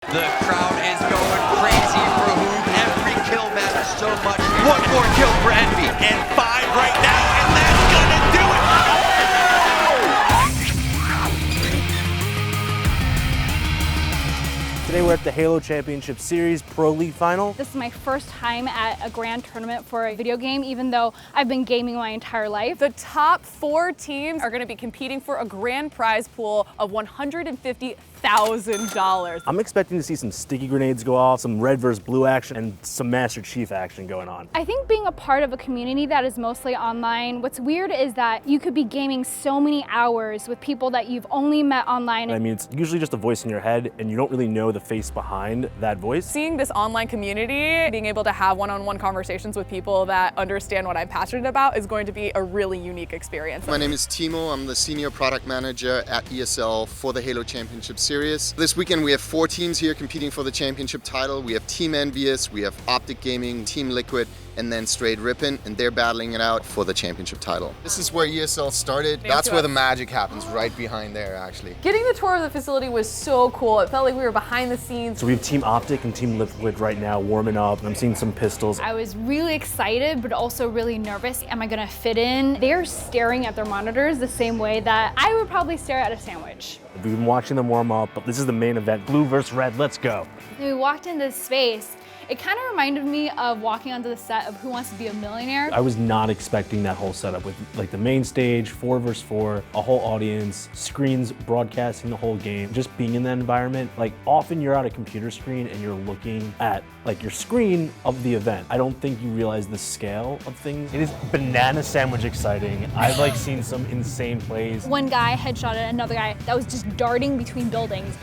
The crowd is going crazy for Hoop. Every kill matters so much. One more kill for Envy. And 5 right now, and that's gonna do it! Today we're at the Halo Championship Series Pro League Final. This is my first time at a grand tournament for a video game, even though I've been gaming my entire life. The top 4 teams are going to be competing for a grand prize pool of $150,000. I'm expecting to see some sticky grenades go off, some red versus blue action, and some Master Chief action going on. I think being a part of a community that is mostly online, what's weird is that you could be gaming so many hours with people that you've only met online. I mean, it's usually just a voice in your head, and you don't really know the face behind that voice. Seeing this online community, being able to have one-on-one conversations with people that understand what I'm passionate about is going to be a really unique experience. My name is Timo. I'm the Senior Product Manager at ESL for the Halo Championship Series. This weekend we have 4 teams here competing for the championship title. We have Team Envious, we have Optic Gaming, Team Liquid, and then Straight Rippin', and they're battling it out for the championship title. This is where ESL started. That's where the magic happens, right behind there, actually. Getting the tour of the facility was so cool. It felt like we were behind the scenes. So we have Team Optic and Team Liquid right now warming up, and I'm seeing some pistols. I was really excited, but also really nervous. Am I gonna fit in? They're staring at their monitors the same way that I would probably stare at a sandwich. We've been watching them warm up, but this is the main event. Blue versus red, let's go. When we walked into this space, it kind of reminded me of walking onto the set of Who Wants to Be a Millionaire. I was not expecting that whole setup with like the main stage, 4 versus 4, a whole audience, screens broadcasting the whole game, just being in that environment. Like often you're at a computer screen and you're looking at like your screen of the event. I don't think you realize the scale of things. It is banana sandwich exciting. I've like seen some insane plays. One guy headshotted another guy that was just darting between buildings.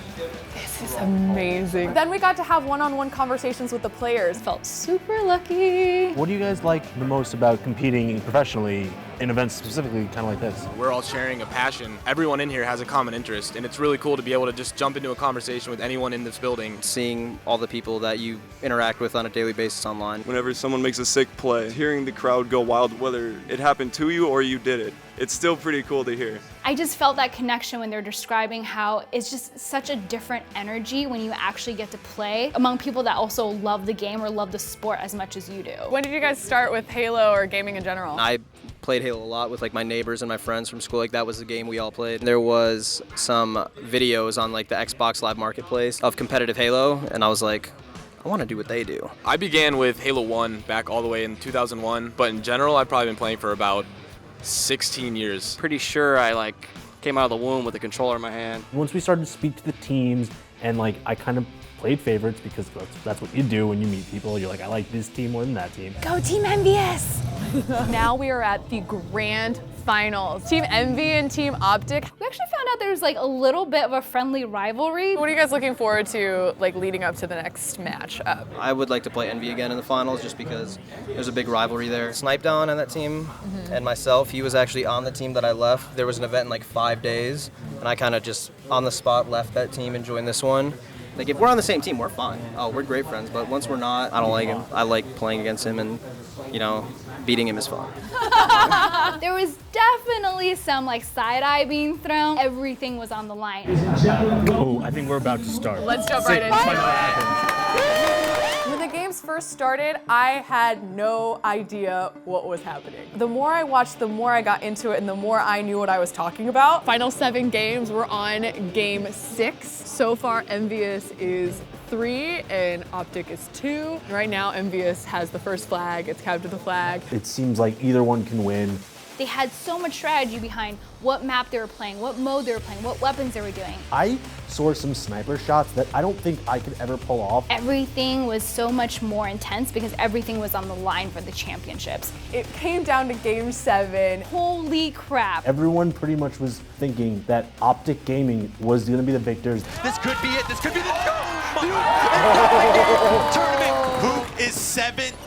This is amazing. Then we got to have one-on-one conversations with the players. Felt super lucky. What do you guys like the most about competing professionally in events specifically kind of like this? We're all sharing a passion. Everyone in here has a common interest, and it's really cool to be able to just jump into a conversation with anyone in this building. Seeing all the people that you interact with on a daily basis online. Whenever someone makes a sick play, hearing the crowd go wild, whether it happened to you or you did it, it's still pretty cool to hear. I just felt that connection when they're describing how it's just such a different energy when you actually get to play among people that also love the game or love the sport as much as you do. When did you guys start with Halo or gaming in general? I played Halo a lot with like my neighbors and my friends from school. Like that was the game we all played. There was some videos on like the Xbox Live Marketplace of competitive Halo, and I was like, I want to do what they do. I began with Halo 1 back all the way in 2001, but in general I've probably been playing for about 16 years. Pretty sure I like came out of the womb with a controller in my hand. Once we started to speak to the teams and like I kind of played favorites because that's what you do when you meet people. You're like, I like this team more than that team. Go Team MVS! Now we are at the grand finals. Team Envy and Team Optic. We actually found out there's like a little bit of a friendly rivalry. What are you guys looking forward to like leading up to the next match up? I would like to play Envy again in the finals just because there's a big rivalry there. Snipe Down on that team and myself, he was actually on the team that I left. There was an event in like 5 days and I kind of just on the spot left that team and joined this one. Like if we're on the same team, we're fine. Oh, we're great friends, but once we're not, I don't like him. I like playing against him and, you know, beating him is fun. There was definitely some like side-eye being thrown. Everything was on the line. Oh, I think we're about to start. Let's jump right into it. When the games first started, I had no idea what was happening. The more I watched, the more I got into it, and the more I knew what I was talking about. Final 7 games, we're on game 6. So far, Envious is 3 and Optic is 2. Right now, Envious has the first flag. It's captured the flag. It seems like either one can win. They had so much strategy behind what map they were playing, what mode they were playing, what weapons they were doing. I saw some sniper shots that I don't think I could ever pull off. Everything was so much more intense because everything was on the line for the championships. It came down to game 7. Holy crap. Everyone pretty much was thinking that Optic Gaming was going to be the victors. This could be it. This could be the tournament. Hoop is 17-5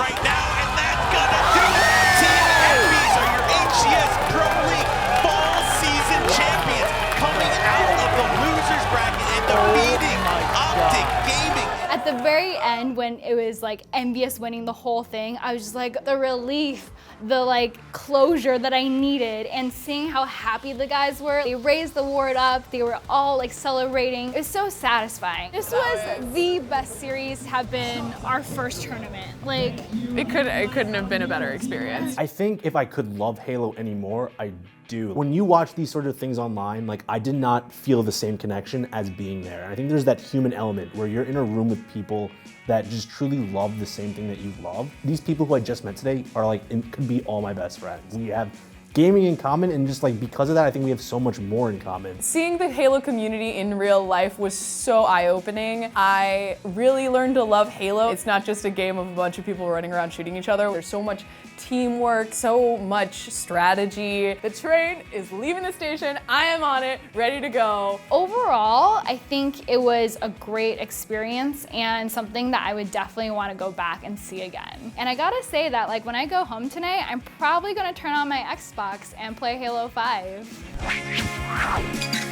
right now, and that's gonna do it. Team Envies are your HCS Pro League fall season champions, coming out of the losers bracket and defeating Optic Gaming. At the very end, when it was like Envious winning the whole thing, I was just like, the relief, the like closure that I needed, and seeing how happy the guys were. They raised the award up, they were all like celebrating. It was so satisfying. This was the best series to have been our first tournament. Like, It couldn't have been a better experience. I think if I could love Halo anymore, I do. When you watch these sort of things online, like I did not feel the same connection as being there. I think there's that human element where you're in a room with people that just truly love the same thing that you love. These people who I just met today are like, could be all my best friends. We have gaming in common, and just like because of that, I think we have so much more in common. Seeing the Halo community in real life was so eye-opening. I really learned to love Halo. It's not just a game of a bunch of people running around shooting each other. There's so much teamwork, so much strategy. The train is leaving the station. I am on it, ready to go. overall, I think it was a great experience and something that I would definitely want to go back and see again. And I gotta say that like when I go home tonight, I'm probably gonna turn on my Xbox and play Halo 5.